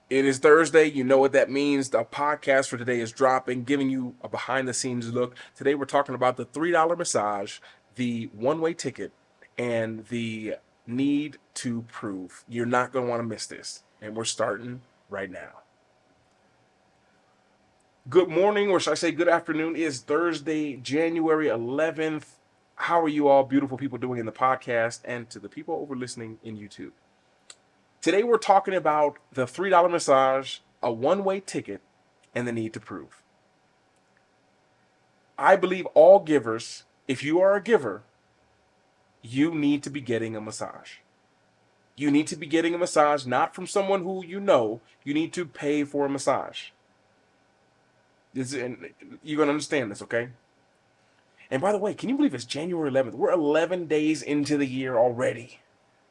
It is Thursday. You know what that means. The podcast for today is dropping, giving you a behind the scenes look. Today, we're talking about the $3 massage, the one-way ticket, and the need to prove. You're not going to want to miss this. And we're starting right now. Good morning, or should I say good afternoon? It is Thursday, January 11th. How are you all, beautiful people, doing in the podcast? And to the people over listening in YouTube. Today we're talking about the $3 massage, a one-way ticket, and the need to prove. I believe all givers, if you are a giver, you need to be getting a massage. You need to be getting a massage not from someone who you know. You need to pay for a massage. And you're going to understand this, okay? And by the way, can you believe it's January 11th? We're 11 days into the year already.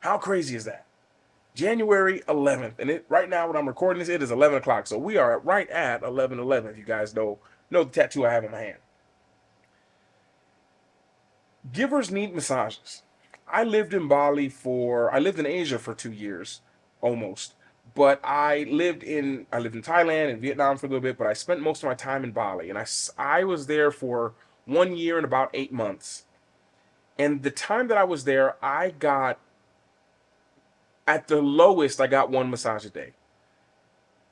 How crazy is that? January 11th, and right now when I'm recording this, it is 11 o'clock. So we are right at 11:11. If you guys know the tattoo I have in my hand. Givers need massages. I lived in Asia for 2 years, almost. But I lived in Thailand and Vietnam for a little bit. But I spent most of my time in Bali, and I was there for 1 year and about 8 months. And the time that I was there, at the lowest, I got one massage a day.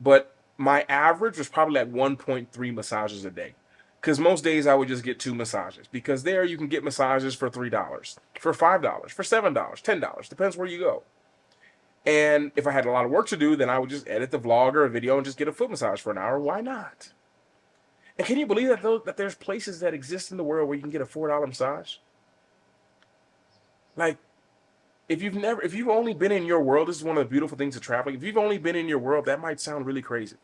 But my average was probably like 1.3 massages a day. Because most days I would just get two massages. Because there you can get massages for $3, for $5, for $7, $10. Depends where you go. And if I had a lot of work to do, then I would just edit the vlog or a video and just get a foot massage for an hour. Why not? And can you believe that there's places that exist in the world where you can get a $4 massage? Like, if you've only been in your world, this is one of the beautiful things of traveling. If you've only been in your world, that might sound really crazy.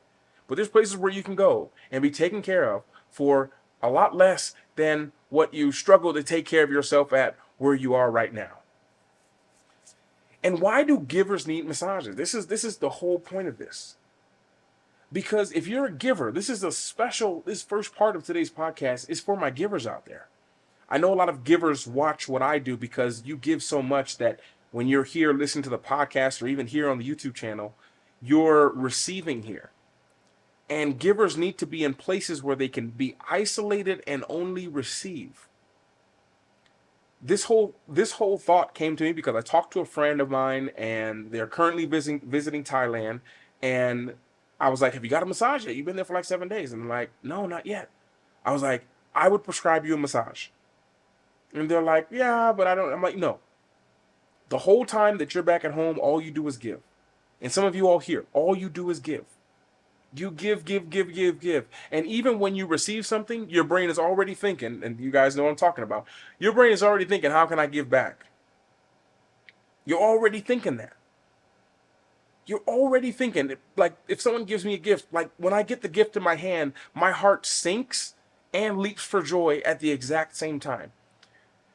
But there's places where you can go and be taken care of for a lot less than what you struggle to take care of yourself at where you are right now. And why do givers need massages? This is the whole point of this. Because if you're a giver, this first part of today's podcast is for my givers out there. I know a lot of givers watch what I do because you give so much that when you're here listening to the podcast or even here on the YouTube channel, you're receiving here. And givers need to be in places where they can be isolated and only receive. This whole thought came to me because I talked to a friend of mine and they're currently visiting Thailand. And I was like, have you got a massage yet? You've been there for like 7 days. And they're like, no, not yet. I was like, I would prescribe you a massage. And they're like, yeah, but I don't. I'm like, no. The whole time that you're back at home, all you do is give. And some of you all here, all you do is give. You give, give, give, give, give. And even when you receive something, your brain is already thinking, and you guys know what I'm talking about. Your brain is already thinking, how can I give back? You're already thinking that. You're already thinking, like, if someone gives me a gift, like when I get the gift in my hand, my heart sinks and leaps for joy at the exact same time.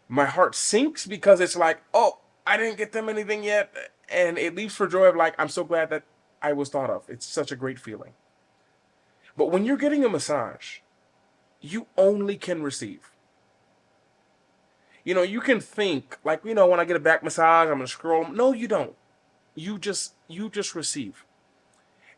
My heart sinks because it's like, oh, I didn't get them anything yet. And it leaps for joy of like, I'm so glad that I was thought of. It's such a great feeling. But when you're getting a massage, you only can receive. You can think like, when I get a back massage, I'm going to scroll. No, you don't. You just receive.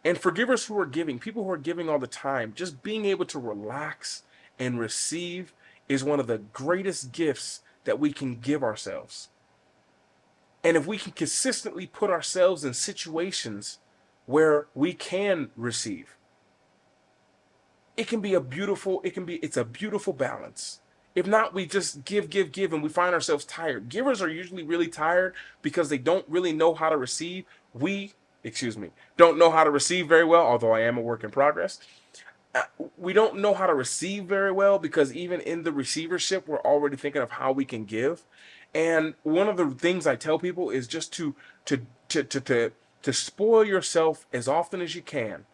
And for givers who are giving, people who are giving all the time, just being able to relax and receive is one of the greatest gifts that we can give ourselves. And if we can consistently put ourselves in situations where we can receive, it's a beautiful balance. If not, we just give, and we find ourselves tired. Givers are usually really tired because they don't really know how to receive. Don't know how to receive very well, although I am a work in progress. We don't know how to receive very well because even in the receivership, we're already thinking of how we can give. And one of the things I tell people is just to spoil yourself as often as you can,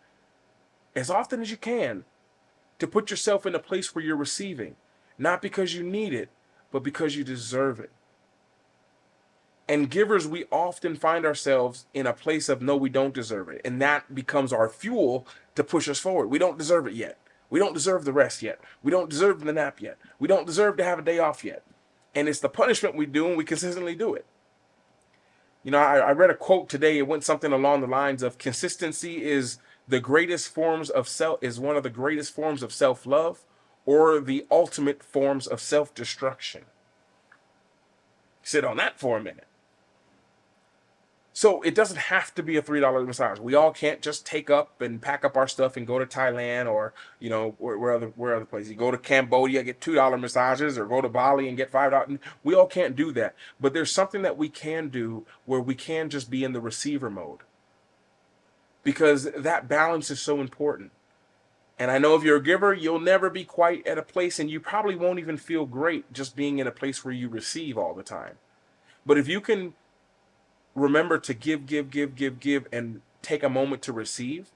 to put yourself in a place where you're receiving, not because you need it, but because you deserve it. And givers, we often find ourselves in a place of no, we don't deserve it. And that becomes our fuel to push us forward. We don't deserve it yet. We don't deserve the rest yet. We don't deserve the nap yet. We don't deserve to have a day off yet. And it's the punishment we do, and we consistently do it. You know, I read a quote today. It went something along the lines of consistency is the greatest forms of self is one of the greatest forms of self-love or the ultimate forms of self-destruction. Sit on that for a minute. So it doesn't have to be a $3 massage. We all can't just take up and pack up our stuff and go to Thailand or where other places. You go to Cambodia, get $2 massages, or go to Bali and get $5. We all can't do that. But there's something that we can do where we can just be in the receiver mode, because that balance is so important. And I know if you're a giver, you'll never be quite at a place, and you probably won't even feel great just being in a place where you receive all the time. But if you can remember to give, and take a moment to receive,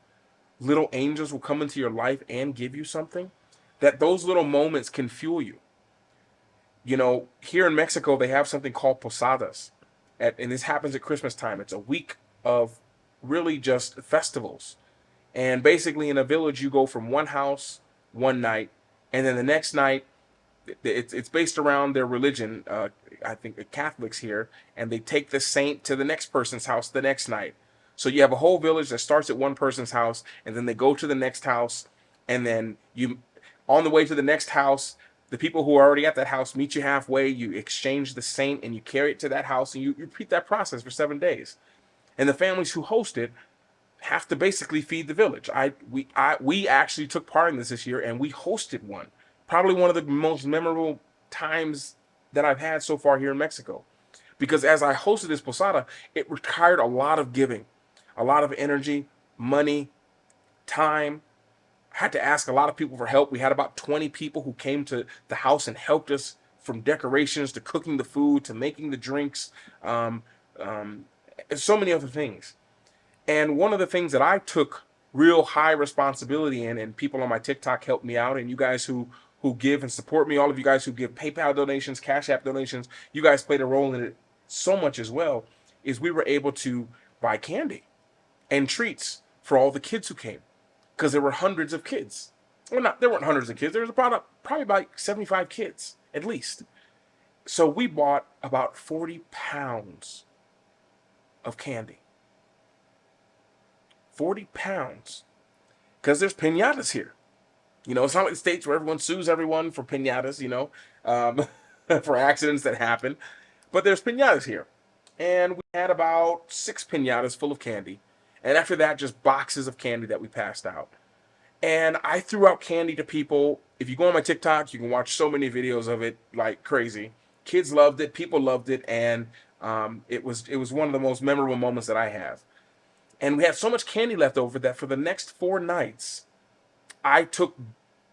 little angels will come into your life and give you something. That those little moments can fuel you. You know, here in Mexico, they have something called posadas, and this happens at Christmas time. It's a week of really just festivals. And basically, in a village, you go from one house one night, and then the next night, it's based around their religion. I think the Catholics here, and they take the saint to the next person's house the next night. So you have a whole village that starts at one person's house, and then they go to the next house, and then you, on the way to the next house, the people who are already at that house meet you halfway. You exchange the saint, and you carry it to that house, and you repeat that process for 7 days. And the families who host it have to basically feed the village. We actually took part in this year, and we hosted one. Probably one of the most memorable times that I've had so far here in Mexico, because as I hosted this posada, it required a lot of giving, a lot of energy, money, time. I had to ask a lot of people for help. We had about 20 people who came to the house and helped us, from decorations to cooking the food to making the drinks, and so many other things. And one of the things that I took real high responsibility in, and people on my TikTok helped me out, and you guys who give and support me, all of you guys who give PayPal donations, Cash App donations, you guys played a role in it so much as well, is we were able to buy candy and treats for all the kids who came, because there were hundreds of kids. Well, not there weren't hundreds of kids. There was probably about 75 kids at least. So we bought about 40 pounds of candy. 40 pounds. Because there's pinatas here. You know, it's not like the States where everyone sues everyone for pinatas, for accidents that happen. But there's pinatas here. And we had about 6 pinatas full of candy. And after that, just boxes of candy that we passed out. And I threw out candy to people. If you go on my TikTok, you can watch so many videos of it like crazy. Kids loved it. People loved it. And it was one of the most memorable moments that I have. And we had so much candy left over that for the next 4 nights, I took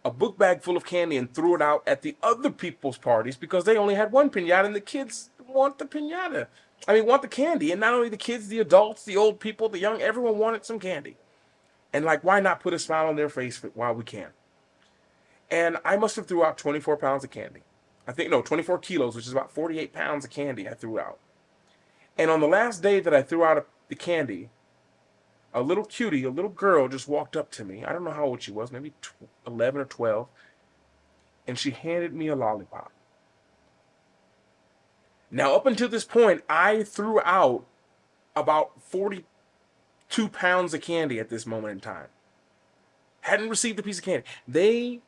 a book bag full of candy and threw it out at the other people's parties, because they only had one piñata, and the kids want the piñata. I mean, want the candy. And not only the kids, the adults, the old people, the young, everyone wanted some candy. And like, why not put a smile on their face while we can? And I must have threw out 24 pounds of candy. I think, no, 24 kilos, which is about 48 pounds of candy I threw out. And on the last day that I threw out the candy, a little cutie, a little girl, just walked up to me. I don't know how old she was, maybe 11 or 12. And she handed me a lollipop. Now, up until this point, I threw out about 42 pounds of candy at this moment in time. Hadn't received a piece of candy. They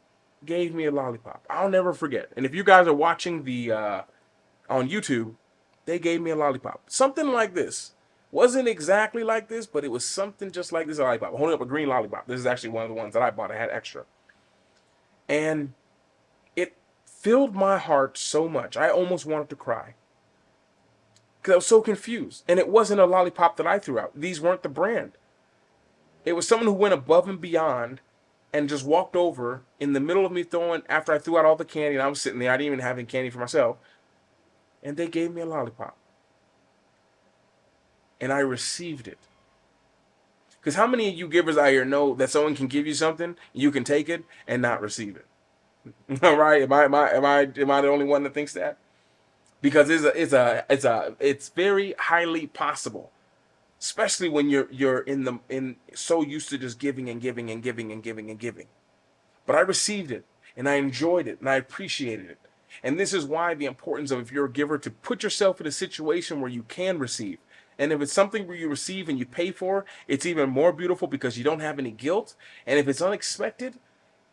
gave me a lollipop. I'll never forget. And if you guys are watching the on YouTube, they gave me a lollipop. Something like this. Wasn't exactly like this, but it was something just like this lollipop. I'm holding up a green lollipop. This is actually one of the ones that I bought. I had extra. And it filled my heart so much. I almost wanted to cry, because I was so confused. And it wasn't a lollipop that I threw out. These weren't the brand. It was someone who went above and beyond and just walked over in the middle of me after I threw out all the candy, and I was sitting there. I didn't even have any candy for myself. And they gave me a lollipop. And I received it. Because how many of you givers out here know that someone can give you something, you can take it and not receive it? All right? Am I the only one that thinks that? Because it's very highly possible, especially when you're so used to just giving and giving and giving and giving and giving. But I received it, and I enjoyed it, and I appreciated it. And this is why the importance of, if you're a giver, to put yourself in a situation where you can receive. And if it's something where you receive and you pay for, it's even more beautiful because you don't have any guilt. And if it's unexpected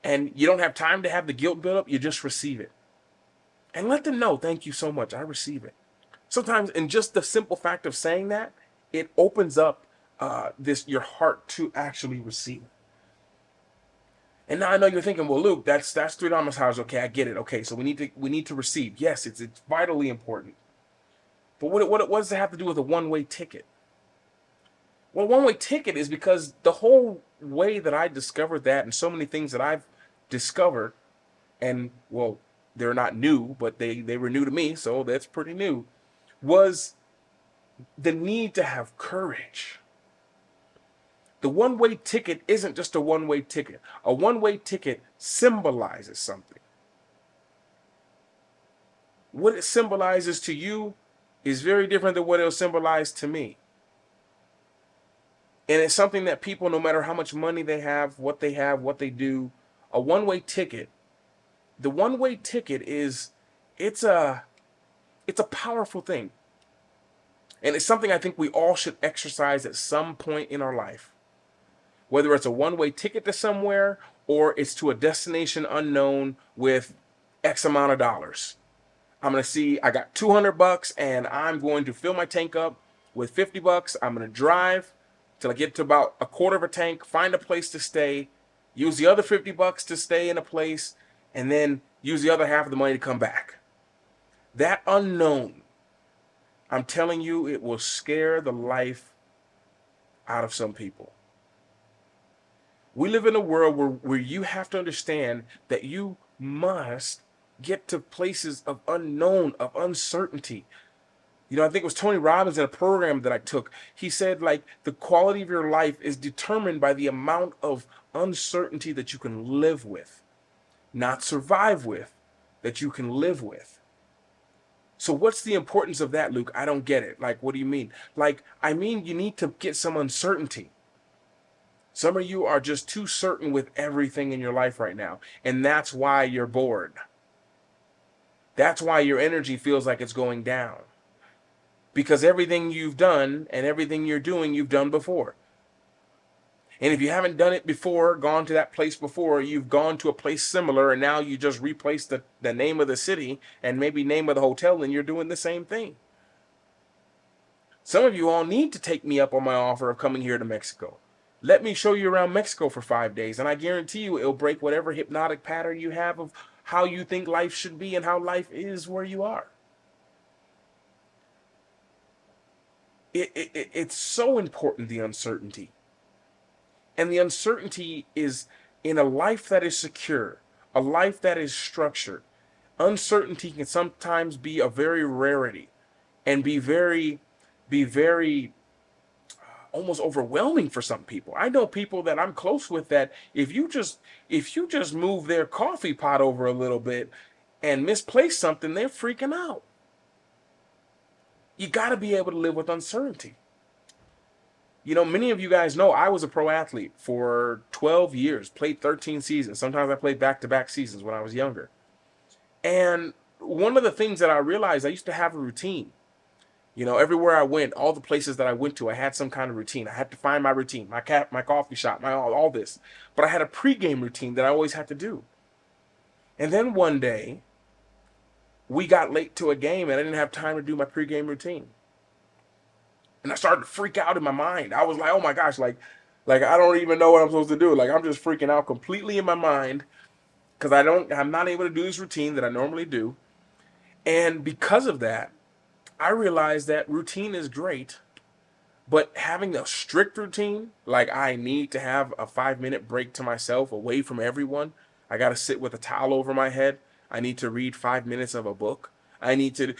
and you don't have time to have the guilt build up, you just receive it. And let them know, thank you so much, I receive it. Sometimes, in just the simple fact of saying that, it opens up this your heart to actually receive. And now I know you're thinking, well, Luke, that's $3. Okay, I get it. Okay, so we need to receive. Yes, it's vitally important. But what does it have to do with a one-way ticket? Well, one-way ticket is because the whole way that I discovered that, and so many things that I've discovered, and well, they're not new, but they were new to me, so that's pretty new, was the need to have courage. The one-way ticket isn't just a one-way ticket. A one-way ticket symbolizes something. What it symbolizes to you is very different than what it'll symbolize to me. And it's something that people, no matter how much money they have, what they do, a one-way ticket, the one-way ticket it's a powerful thing. And it's something I think we all should exercise at some point in our life. Whether it's a one-way ticket to somewhere or it's to a destination unknown with X amount of dollars. I'm going to see, I got $200 and I'm going to fill my tank up with $50. I'm going to drive till I get to about a quarter of a tank, find a place to stay, use the other $50 to stay in a place, and then use the other half of the money to come back. That unknown, I'm telling you, it will scare the life out of some people. We live in a world where you have to understand that you must get to places of unknown, of uncertainty. You know, I think it was Tony Robbins in a program that I took. He said, like, the quality of your life is determined by the amount of uncertainty that you can live with, not survive with, that you can live with. So what's the importance of that, Luke? I don't get it. Like, what do you mean? Like, I mean, you need to get some uncertainty. Some of you are just too certain with everything in your life right now, and that's why you're bored. That's why your energy feels like it's going down. Because everything you've done and everything you're doing, you've done before. And if you haven't done it before, gone to that place before, you've gone to a place similar, and now you just replace the name of the city and maybe name of the hotel, and you're doing the same thing. Some of you all need to take me up on my offer of coming here to Mexico. Let me show you around Mexico for 5 days, and I guarantee you it'll break whatever hypnotic pattern you have of how you think life should be and how life is where you are. It's so important, the uncertainty. And the uncertainty is in a life that is secure, a life that is structured. Uncertainty can sometimes be a very rarity and be very almost overwhelming for some people. I know people that I'm close with that if you just move their coffee pot over a little bit and misplace something, they're freaking out. You got to be able to live with uncertainty. You know, many of you guys know I was a pro athlete for 12 years, played 13 seasons. Sometimes I played back-to-back seasons when I was younger. And one of the things that I realized, I used to have a routine. You know, everywhere I went, all the places that I went to, I had some kind of routine. I had to find my routine, my coffee shop, all this. But I had a pregame routine that I always had to do. And then one day, we got late to a game and I didn't have time to do my pregame routine. And I started to freak out in my mind. I was like, oh my gosh, like I don't even know what I'm supposed to do. Like, I'm just freaking out completely in my mind because I'm not able to do this routine that I normally do. And because of that, I realized that routine is great, but having a strict routine, like I need to have a 5-minute break to myself away from everyone. I got to sit with a towel over my head. I need to read 5 minutes of a book. I need to,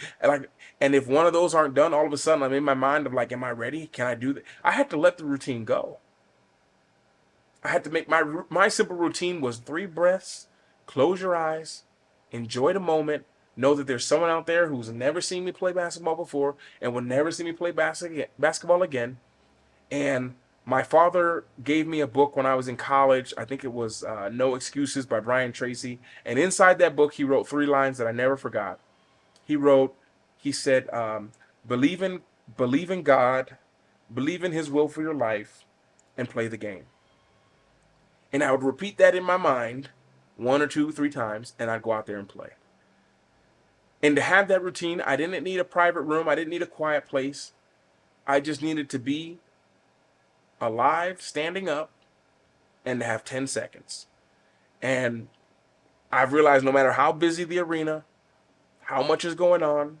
and if one of those aren't done, all of a sudden I'm in my mind of like, am I ready? Can I do that? I had to let the routine go. I had to make my simple routine was 3 breaths, close your eyes, enjoy the moment, know that there's someone out there who's never seen me play basketball before and will never see me play basketball again. And my father gave me a book when I was in college. I think it was No Excuses by Brian Tracy. And inside that book, he wrote 3 lines that I never forgot. He said, believe in believe in God, believe in His will for your life, and play the game. And I would repeat that in my mind one or two, three times, and I'd go out there and play. And to have that routine, I didn't need a private room. I didn't need a quiet place. I just needed to be alive, standing up, and to have 10 seconds. And I've realized no matter how busy the arena, how much is going on,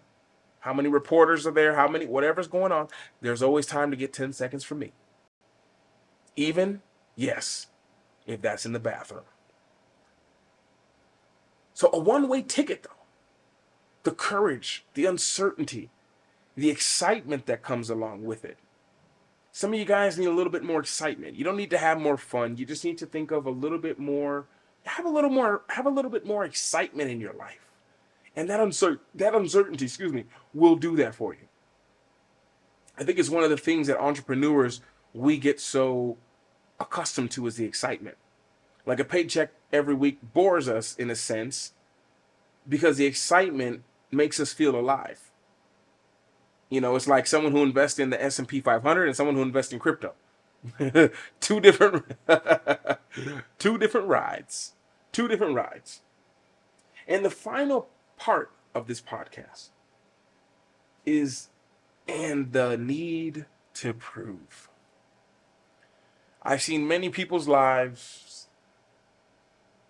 how many reporters are there, how many, whatever's going on, there's always time to get 10 seconds from me. Even, yes, if that's in the bathroom. So a one-way ticket, though. The courage, the uncertainty, the excitement that comes along with it. Some of you guys need a little bit more excitement. You don't need to have more fun. You just need to think of a little bit more, have a little bit more excitement in your life. And that uncertainty, will do that for you. I think it's one of the things that entrepreneurs, we get so accustomed to is the excitement. Like a paycheck every week bores us in a sense because the excitement makes us feel alive. You know, it's like someone who invests in the S&P 500 and someone who invests in crypto. two different two different rides. Two different rides. And the final part of this podcast is and the need to prove. I've seen many people's lives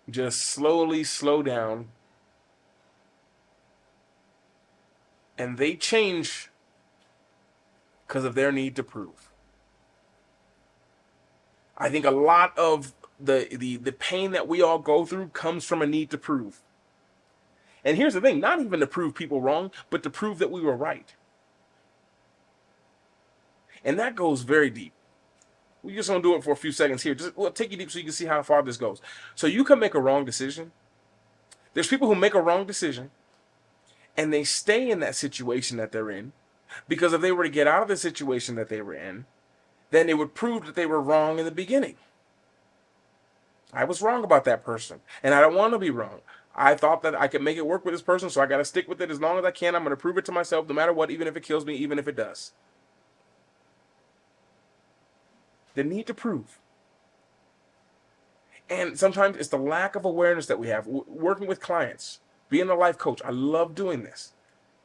just slowly slow down, and they change because of their need to prove. I think a lot of the pain that we all go through comes from a need to prove. And here's the thing, not even to prove people wrong, but to prove that we were right. And that goes very deep. We're just going to do it for a few seconds here. We'll take you deep so you can see how far this goes. So you can make a wrong decision. There's people who make a wrong decision and they stay in that situation that they're in because if they were to get out of the situation that they were in, then it would prove that they were wrong in the beginning. I was wrong about that person, and I don't want to be wrong. I thought that I could make it work with this person, so I got to stick with it as long as I can. I'm going to prove it to myself no matter what, even if it kills me, even if it does. The need to prove. And sometimes it's the lack of awareness that we have. Working with clients, being a life coach, I love doing this.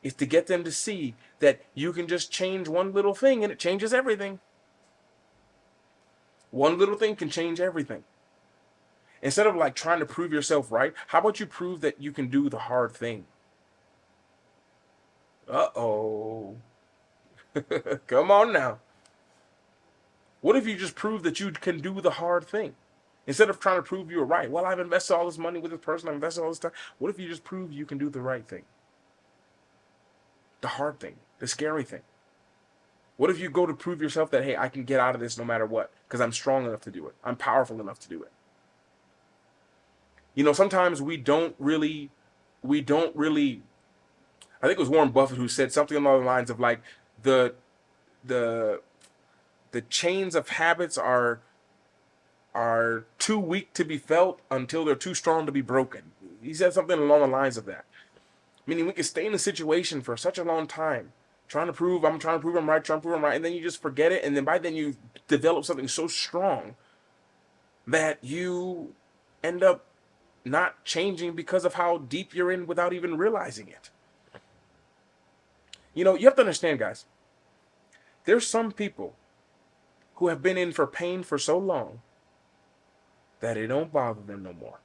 It's to get them to see that you can just change one little thing and it changes everything. One little thing can change everything. Instead of like trying to prove yourself right, how about you prove that you can do the hard thing? Uh-oh. Come on now. What if you just prove that you can do the hard thing? Instead of trying to prove you were right. Well, I've invested all this money with this person. I've invested all this time. What if you just prove you can do the right thing? The hard thing. The scary thing. What if you go to prove yourself that, hey, I can get out of this no matter what because I'm strong enough to do it. I'm powerful enough to do it. You know, sometimes we don't really, I think it was Warren Buffett who said something along the lines of like the chains of habits are too weak to be felt until they're too strong to be broken. He said something along the lines of that. Meaning we can stay in a situation for such a long time, trying to prove I'm right, and then you just forget it, and then by then you develop something so strong that you end up not changing because of how deep you're in without even realizing it. You know, you have to understand, guys, there's some people who have been in for pain for so long that it don't bother them no more.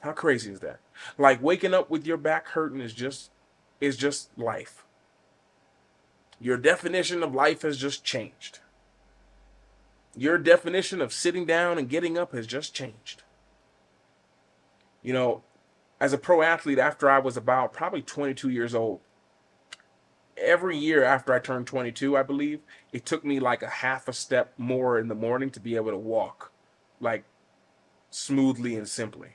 How crazy is that? Like waking up with your back hurting is just life. Your definition of life has just changed. Your definition of sitting down and getting up has just changed. You know, as a pro athlete, after I was about probably 22 years old, every year after I turned 22, I believe, it took me like a half a step more in the morning to be able to walk like smoothly and simply.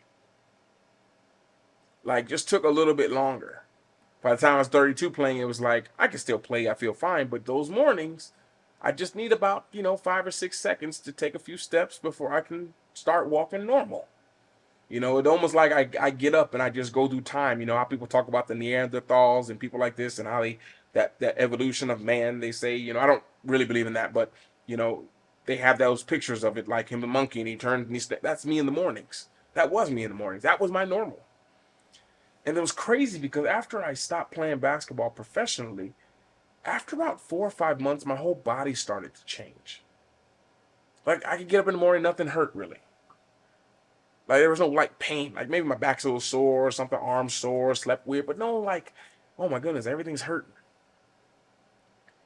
Like just took a little bit longer. By the time I was 32 playing, it was like, I can still play, I feel fine, but those mornings, I just need about, 5 or 6 seconds to take a few steps before I can start walking normal. You know, it's almost like I get up and I just go through time. You know how people talk about the Neanderthals and people like this and how they that evolution of man. They say, you know, I don't really believe in that, but you know, they have those pictures of it, like him, the monkey, and he turned. And that's me in the mornings. That was me in the mornings. That was my normal. And it was crazy because after I stopped playing basketball professionally, after about 4 or 5 months, my whole body started to change. Like I could get up in the morning, nothing hurt really. Like there was no like pain. Like maybe my back's a little sore or something, arm sore, slept weird, but no like, oh my goodness, everything's hurting.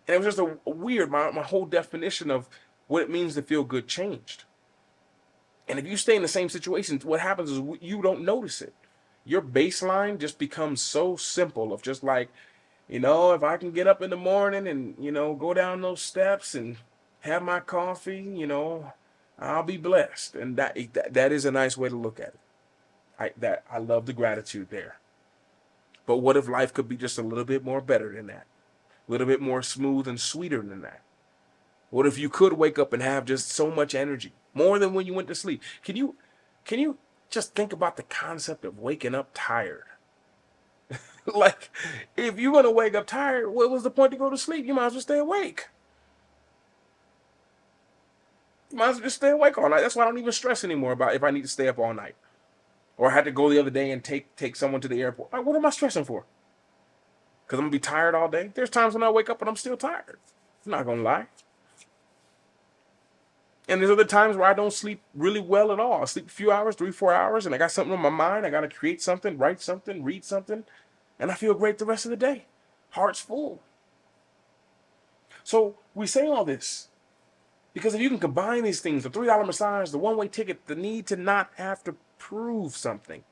And it was just a weird, my whole definition of what it means to feel good changed. And if you stay in the same situation, what happens is you don't notice it. Your baseline just becomes so simple of just like, you know, if I can get up in the morning and, you know, go down those steps and have my coffee, you know, I'll be blessed. And that is a nice way to look at it. I love the gratitude there. But what if life could be just a little bit more better than that? A little bit more smooth and sweeter than that? What if you could wake up and have just so much energy, more than when you went to sleep? Can you just think about the concept of waking up tired? Like, if you're gonna wake up tired, what was the point to go to sleep? You might as well stay awake. You might as well just stay awake all night. That's why I don't even stress anymore about if I need to stay up all night. Or I had to go the other day and take someone to the airport. Like, what am I stressing for? Because I'm gonna be tired all day. There's times when I wake up and I'm still tired. I'm not gonna lie. And there's other times where I don't sleep really well at all. I sleep a few hours, 3, 4 hours, and I got something on my mind. I gotta create something, write something, read something, and I feel great the rest of the day. Heart's full. So we say all this because if you can combine these things, the $3 massage, the one-way ticket, the need to not have to prove something,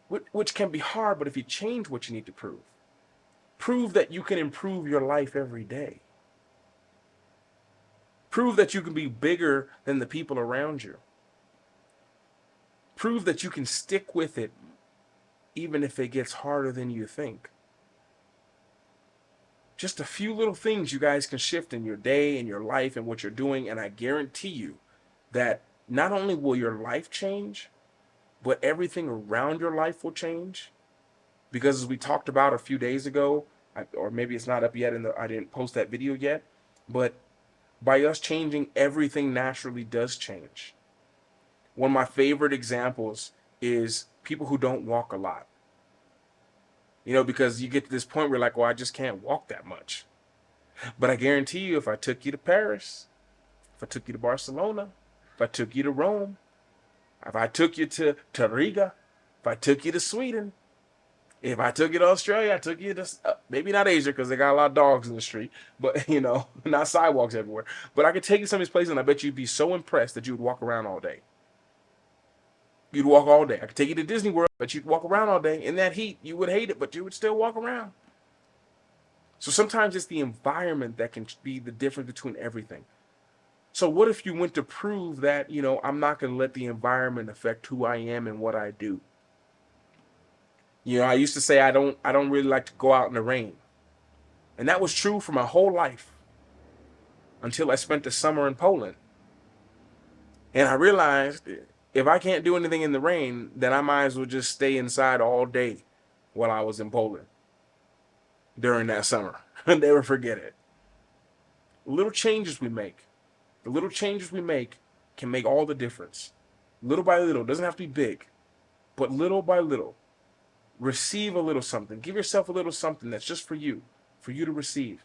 which can be hard, but if you change what you need to prove that you can improve your life every day. Prove that you can be bigger than the people around you. Prove that you can stick with it even if it gets harder than you think. Just a few little things you guys can shift in your day and your life and what you're doing, and I guarantee you that not only will your life change, but everything around your life will change. Because as we talked about a few days ago, or maybe it's not up yet, I didn't post that video yet, but by us changing, everything naturally does change. One of my favorite examples is people who don't walk a lot. You know, because you get to this point where you're like, well, I just can't walk that much. But I guarantee you, if I took you to Paris, if I took you to Barcelona, if I took you to Rome, if I took you to Riga, if I took you to Sweden, if I took you to Australia, I took you to maybe not Asia because they got a lot of dogs in the street, but you know, not sidewalks everywhere. But I could take you to some of these places, and I bet you'd be so impressed that you would walk around all day. You'd walk all day. I could take you to Disney World, but you'd walk around all day. In that heat, you would hate it, but you would still walk around. So sometimes it's the environment that can be the difference between everything. So what if you went to prove that, you know, I'm not going to let the environment affect who I am and what I do? You know, I used to say I don't really like to go out in the rain. And that was true for my whole life until I spent the summer in Poland. And I realized if I can't do anything in the rain, then I might as well just stay inside all day while I was in Poland during that summer. I'll never forget it. Little changes we make, the little changes we make can make all the difference. Little by little, it doesn't have to be big, but little by little. Receive a little something. Give yourself a little something that's just for you to receive.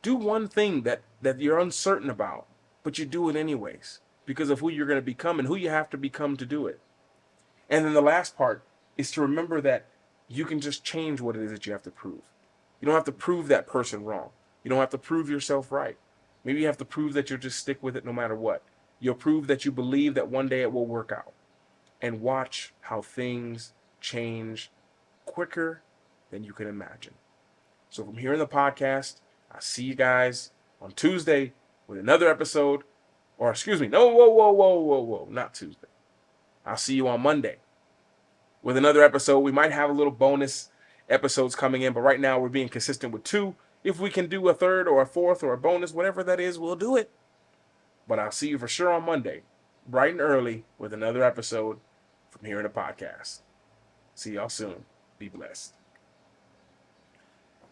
Do one thing that you're uncertain about, but you do it anyways because of who you're going to become and who you have to become to do it. And then the last part is to remember that you can just change what it is that you have to prove. You don't have to prove that person wrong. You don't have to prove yourself right. Maybe you have to prove that you'll just stick with it no matter what. You'll prove that you believe that one day it will work out. And watch how things change quicker than you can imagine. So from here in the podcast, I'll see you guys on Tuesday with another episode. Or excuse me, no, whoa, not Tuesday. I'll see you on Monday with another episode. We might have a little bonus episodes coming in, but right now we're being consistent with 2. If we can do a third or a fourth or a bonus, whatever that is, we'll do it. But I'll see you for sure on Monday bright and early with another episode from here in the podcast. See y'all soon. Be blessed.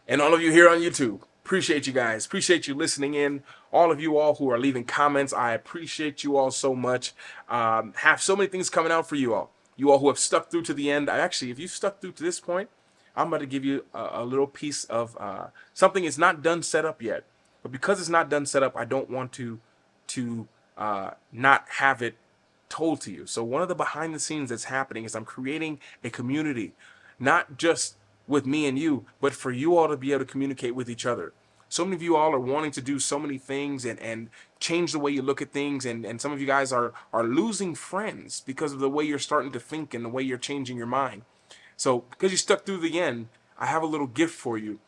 And all of you here on YouTube, appreciate you guys. Appreciate you listening in. All of you all who are leaving comments, I appreciate you all so much. Have so many things coming out for you all. You all who have stuck through to the end. If you stuck through to this point, I'm about to give you a little piece of something is not done set up yet. But because it's not done set up, I don't want to not have it told to you. So one of the behind the scenes that's happening is I'm creating a community, not just with me and you, but for you all to be able to communicate with each other. So many of you all are wanting to do so many things and change the way you look at things, and some of you guys are losing friends because of the way you're starting to think and the way you're changing your mind. So because you stuck through the end, I have a little gift for you.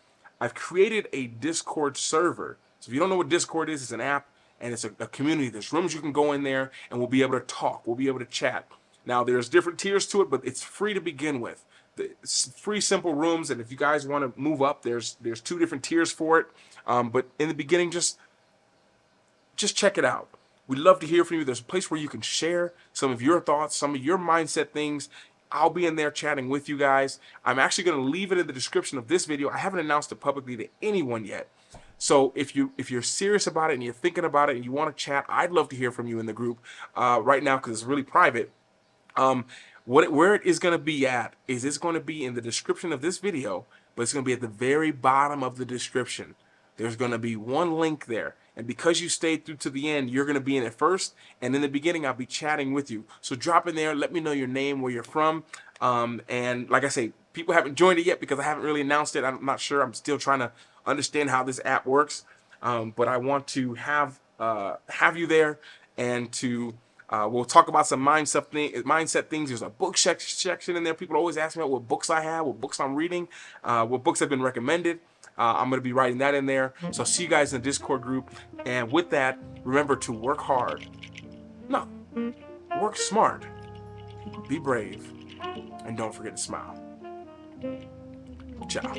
I've created a Discord server. So if you don't know what Discord is, it's an app and it's a community. There's rooms you can go in there and we'll be able to talk. We'll be able to chat. Now there's different tiers to it, but it's free to begin with. It's free, simple rooms, and if you guys want to move up, there's 2 different tiers for it. But in the beginning, just check it out. We'd love to hear from you. There's a place where you can share some of your thoughts, some of your mindset things. I'll be in there chatting with you guys. I'm actually going to leave it in the description of this video. I haven't announced it publicly to anyone yet. So if you're serious about it and you're thinking about it and you want to chat, I'd love to hear from you in the group right now because it's really private. Where it is going to be at is it's going to be in the description of this video, but it's going to be at the very bottom of the description. There's going to be one link there. And because you stayed through to the end, you're going to be in it first. And in the beginning, I'll be chatting with you. So drop in there. Let me know your name, where you're from. And like I say, people haven't joined it yet because I haven't really announced it. I'm not sure. I'm still trying to understand how this app works. But I want to have you there and to... we'll talk about some mindset things. There's a book section in there. People always ask me about what books I have, what books I'm reading, what books have been recommended. I'm going to be writing that in there. So I'll see you guys in the Discord group. And with that, remember to work hard. No, work smart. Be brave. And don't forget to smile. Ciao.